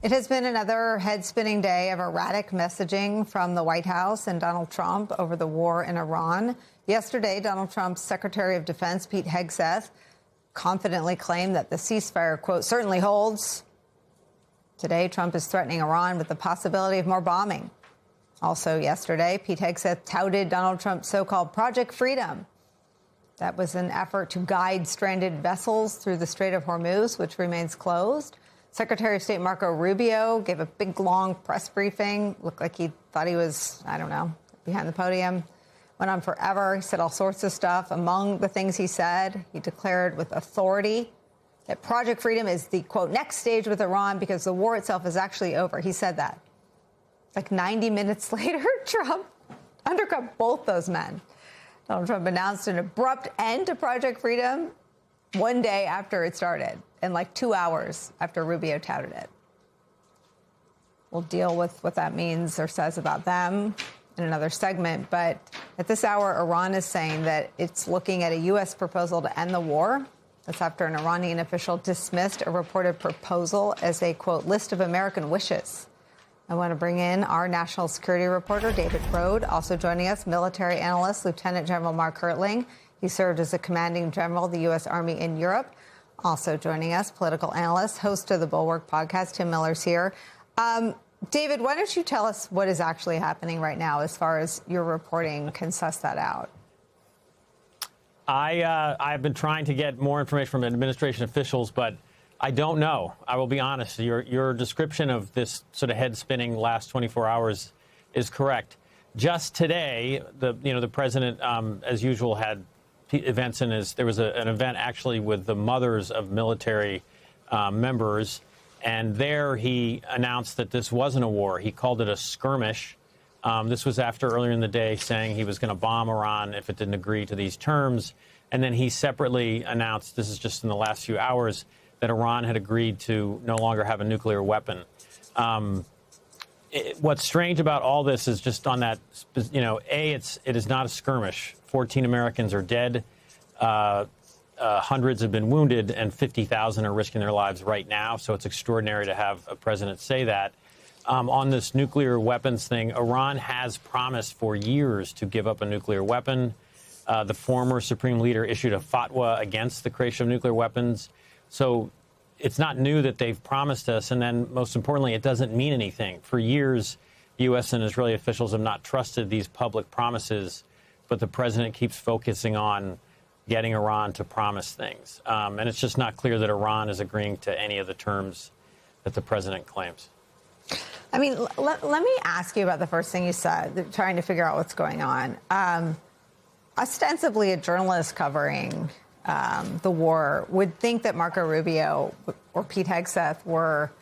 It has been another head-spinning day of erratic messaging from the White House and Donald Trump over the war in Iran. Yesterday, Donald Trump's Secretary of Defense, Pete Hegseth, confidently claimed that the ceasefire, quote, certainly holds. Today, Trump is threatening Iran with the possibility of more bombing. Also yesterday, Pete Hegseth touted Donald Trump's so-called Project Freedom. That was an effort to guide stranded vessels through the Strait of Hormuz, which remains closed. Secretary of State Marco Rubio gave a big, long press briefing. Looked like he thought he was, I don't know, behind the podium. Went on forever. He said all sorts of stuff. Among the things he said, he declared with authority that Project Freedom is the, quote, next stage with Iran because the war itself is actually over. He said that. Like 90 minutes later, Trump undercut both those men. Donald Trump announced an abrupt end to Project Freedom one day after it started, and like 2 hours after Rubio touted it. We'll deal with what that means or says about them in another segment. But at this hour, Iran is saying that it's looking at a U.S. proposal to end the war. That's after an Iranian official dismissed a reported proposal as a, quote, list of American wishes. I want to bring in our national security reporter, David Rode. Also joining us, military analyst, Lieutenant General Mark Hertling. He served as a commanding general of the U.S. Army in Europe. Also joining us, political analyst, host of the Bulwark podcast, Tim Miller's here. David, why don't you tell us what is actually happening right now as far as your reporting can suss that out? I've been trying to get more information from administration officials, but I don't know. I will be honest. Your description of this sort of head-spinning last 24 hours is correct. Just today, the president, as usual, had events in his. There was an event actually with the mothers of military members, and there he announced that this wasn't a war. He called it a skirmish. This was after earlier in the day saying he was going to bomb Iran if it didn't agree to these terms. And then he separately announced, this is just in the last few hours, that Iran had agreed to no longer have a nuclear weapon. What's strange about all this is just on that, it is not a skirmish. 14 Americans are dead. Hundreds have been wounded, and 50,000 are risking their lives right now. So it's extraordinary to have a president say that. On this nuclear weapons thing, Iran has promised for years to give up a nuclear weapon. The former supreme leader issued a fatwa against the creation of nuclear weapons. So it's not new that they've promised us. And then, most importantly, it doesn't mean anything. For years, U.S. and Israeli officials have not trusted these public promises, but the president keeps focusing on getting Iran to promise things. And it's just not clear that Iran is agreeing to any of the terms that the president claims. I mean, let me ask you about the first thing you said, trying to figure out what's going on. Ostensibly a journalist covering the war would think that Marco Rubio or Pete Hegseth were,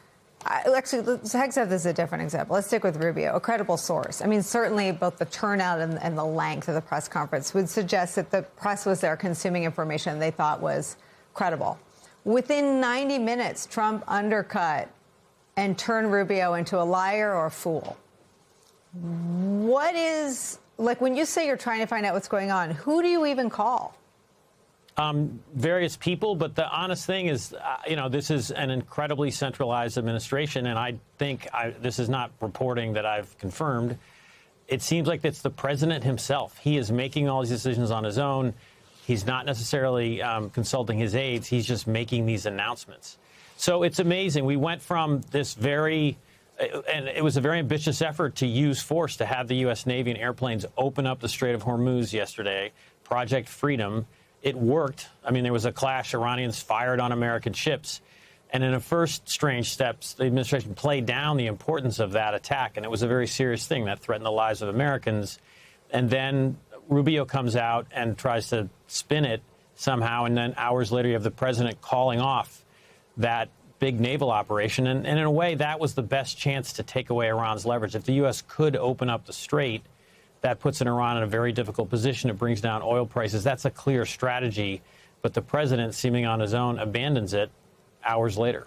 actually, Hegseth is a different example. Let's stick with Rubio, a credible source. I mean, certainly both the turnout and the length of the press conference would suggest that the press was there consuming information they thought was credible. Within 90 minutes, Trump undercut and turned Rubio into a liar or a fool. What is, like, when you say you're trying to find out what's going on, who do you even call? Various people, but the honest thing is, this is an incredibly centralized administration, and I think this is not reporting that I've confirmed. It seems like it's the president himself. He is making all these decisions on his own. He's not necessarily consulting his aides. He's just making these announcements. So it's amazing. We went from this and it was a very ambitious effort to use force to have the U.S. Navy and airplanes open up the Strait of Hormuz yesterday, Project Freedom. It worked. I mean, there was a clash. Iranians fired on American ships. And in a first strange steps, the administration played down the importance of that attack. And it was a very serious thing that threatened the lives of Americans. And then Rubio comes out and tries to spin it somehow. And then hours later, you have the president calling off that big naval operation. And in a way, that was the best chance to take away Iran's leverage. If the U.S. could open up the strait, that puts Iran in a very difficult position. It brings down oil prices. That's a clear strategy. But the president, seeming on his own, abandons it hours later.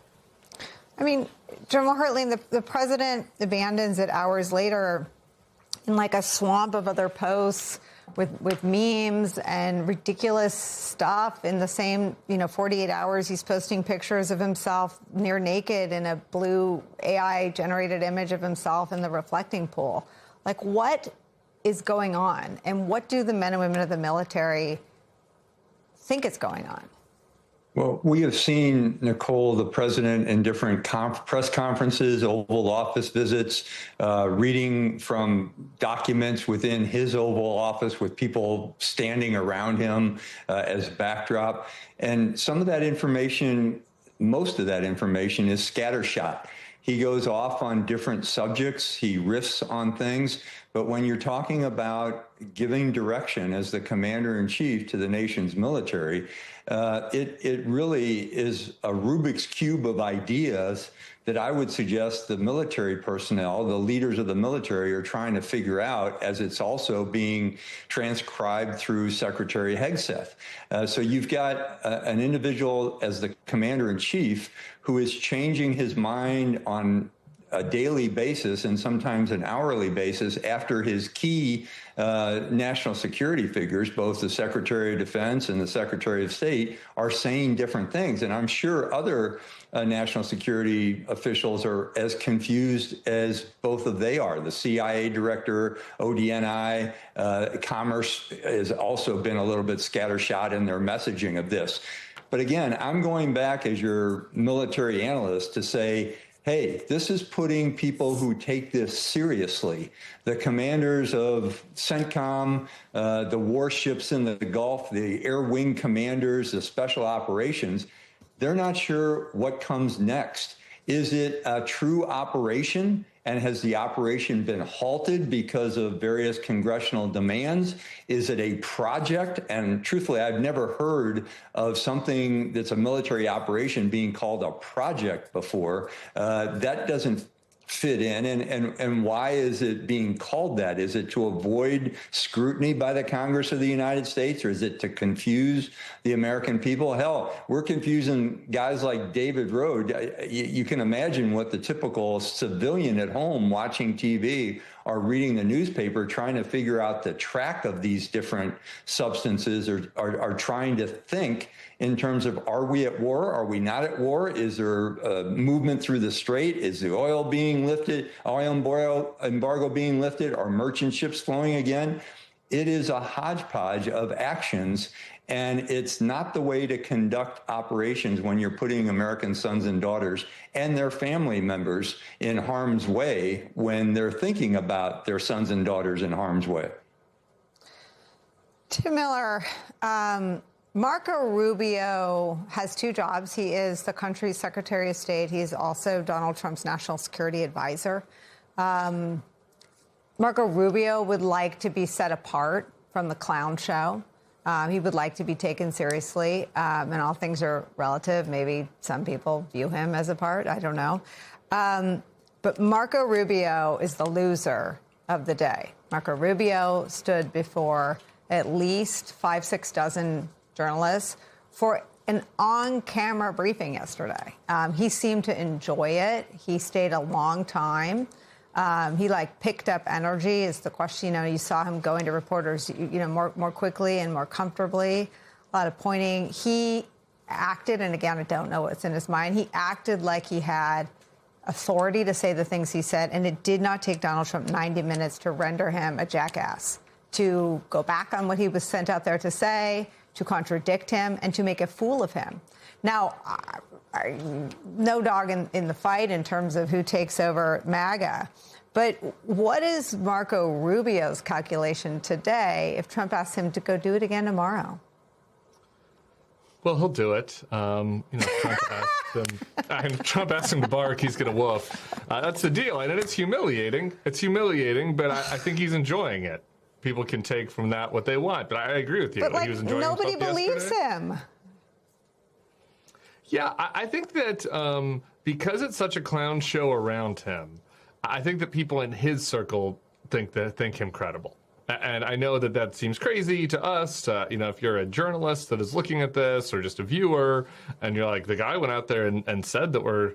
I mean, General Hertling, the president abandons it hours later in like a swamp of other posts with memes and ridiculous stuff. In the same, 48 hours, he's posting pictures of himself near naked in a blue AI-generated image of himself in the reflecting pool. Like, what is going on? And what do the men and women of the military think is going on? Well, we have seen, Nicolle, the president in different press conferences, Oval Office visits, reading from documents within his Oval Office with people standing around him as backdrop. And some of that information, most of that information is scattershot. He goes off on different subjects. He riffs on things. But when you're talking about giving direction as the commander-in-chief to the nation's military, it really is a Rubik's Cube of ideas that I would suggest the military personnel, the leaders of the military, are trying to figure out, as it's also being transcribed through Secretary Hegseth. So you've got an individual as the commander-in-chief who is changing his mind on a daily basis and sometimes an hourly basis after his key national security figures, both the Secretary of Defense and the Secretary of State, are saying different things. And I'm sure other national security officials are as confused as both of they are. The CIA director, ODNI, Commerce has also been a little bit scattershot in their messaging of this. But again, I'm going back as your military analyst to say, hey, this is putting people who take this seriously. The commanders of CENTCOM, the warships in the Gulf, the air wing commanders, the special operations, they're not sure what comes next. Is it a true operation? And has the operation been halted because of various congressional demands? Is it a project? And truthfully, I've never heard of something that's a military operation being called a project before. That doesn't fit in. And why is it being called that? Is it to avoid scrutiny by the Congress of the United States, or is it to confuse the American people? Hell, we're confusing guys like David Rode. You can imagine what the typical civilian at home watching TV or reading the newspaper trying to figure out the track of these different substances, or are trying to think in terms of, are we at war? Are we not at war? Is there movement through the strait? Is the oil being lifted, oil embargo being lifted? Are merchant ships flowing again? It is a hodgepodge of actions, and it's not the way to conduct operations when you're putting American sons and daughters and their family members in harm's way when they're thinking about their sons and daughters in harm's way. Tim Miller, Marco Rubio has two jobs. He is the country's Secretary of State. He is also Donald Trump's national security advisor. Marco Rubio would like to be set apart from the clown show. He would like to be taken seriously, and all things are relative. Maybe some people view him as a part. I don't know. But Marco Rubio is the loser of the day. Marco Rubio stood before at least 5-6 dozen journalists for an on-camera briefing yesterday. He seemed to enjoy it. He stayed a long time. He picked up energy is the question. You saw him going to reporters, more quickly and more comfortably. A lot of pointing. He acted, and again, I don't know what's in his mind. He acted like he had authority to say the things he said, and it did not take Donald Trump 90 minutes to render him a jackass, to go back on what he was sent out there to say, to contradict him, and to make a fool of him. Now, no dog in the fight in terms of who takes over MAGA. But what is Marco Rubio's calculation today if Trump asks him to go do it again tomorrow? Well, he'll do it. Trump asked him to bark, he's going to woof. That's the deal. And it's humiliating. It's humiliating, but I think he's enjoying it. People can take from that what they want. But I agree with you. But he was enjoying nobody himself believes yesterday. him. Yeah, I think that because it's such a clown show around him, I think that people in his circle think him credible. And I know that seems crazy to us. If you're a journalist that is looking at this, or just a viewer, and you're like, the guy went out there and said that we're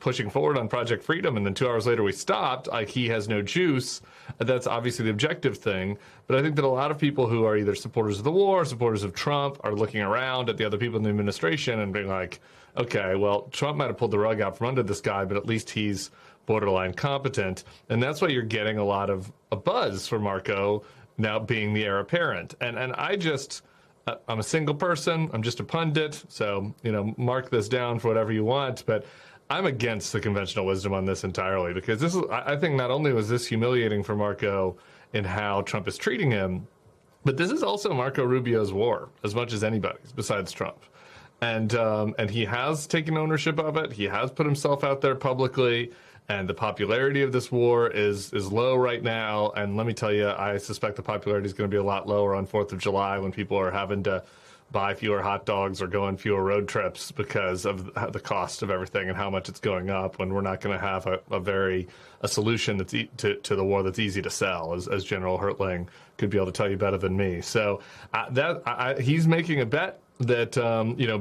pushing forward on Project Freedom, and then 2 hours later we stopped, like he has no juice. That's obviously the objective thing. But I think that a lot of people who are either supporters of the war, supporters of Trump, are looking around at the other people in the administration and being like, okay, well, Trump might have pulled the rug out from under this guy, but at least he's borderline competent. And that's why you're getting a lot of a buzz for Marco now being the heir apparent. And I'm a single person. I'm just a pundit. So, mark this down for whatever you want. But I'm against the conventional wisdom on this entirely, because I think not only was this humiliating for Marco in how Trump is treating him, but this is also Marco Rubio's war as much as anybody's besides Trump. And he has taken ownership of it. He has put himself out there publicly. And the popularity of this war is low right now. And let me tell you, I suspect the popularity is going to be a lot lower on 4th of July when people are having to buy fewer hot dogs or go on fewer road trips because of the cost of everything and how much it's going up, when we're not going to have a solution that's to the war that's easy to sell, as General Hertling could be able to tell you better than me. So he's making a bet that,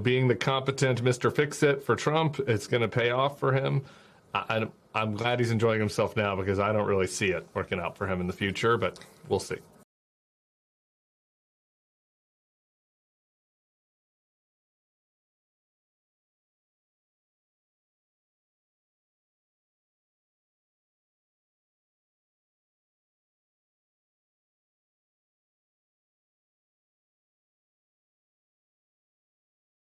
being the competent Mr. Fix-It for Trump, it's going to pay off for him. I'm glad he's enjoying himself now, because I don't really see it working out for him in the future, but we'll see.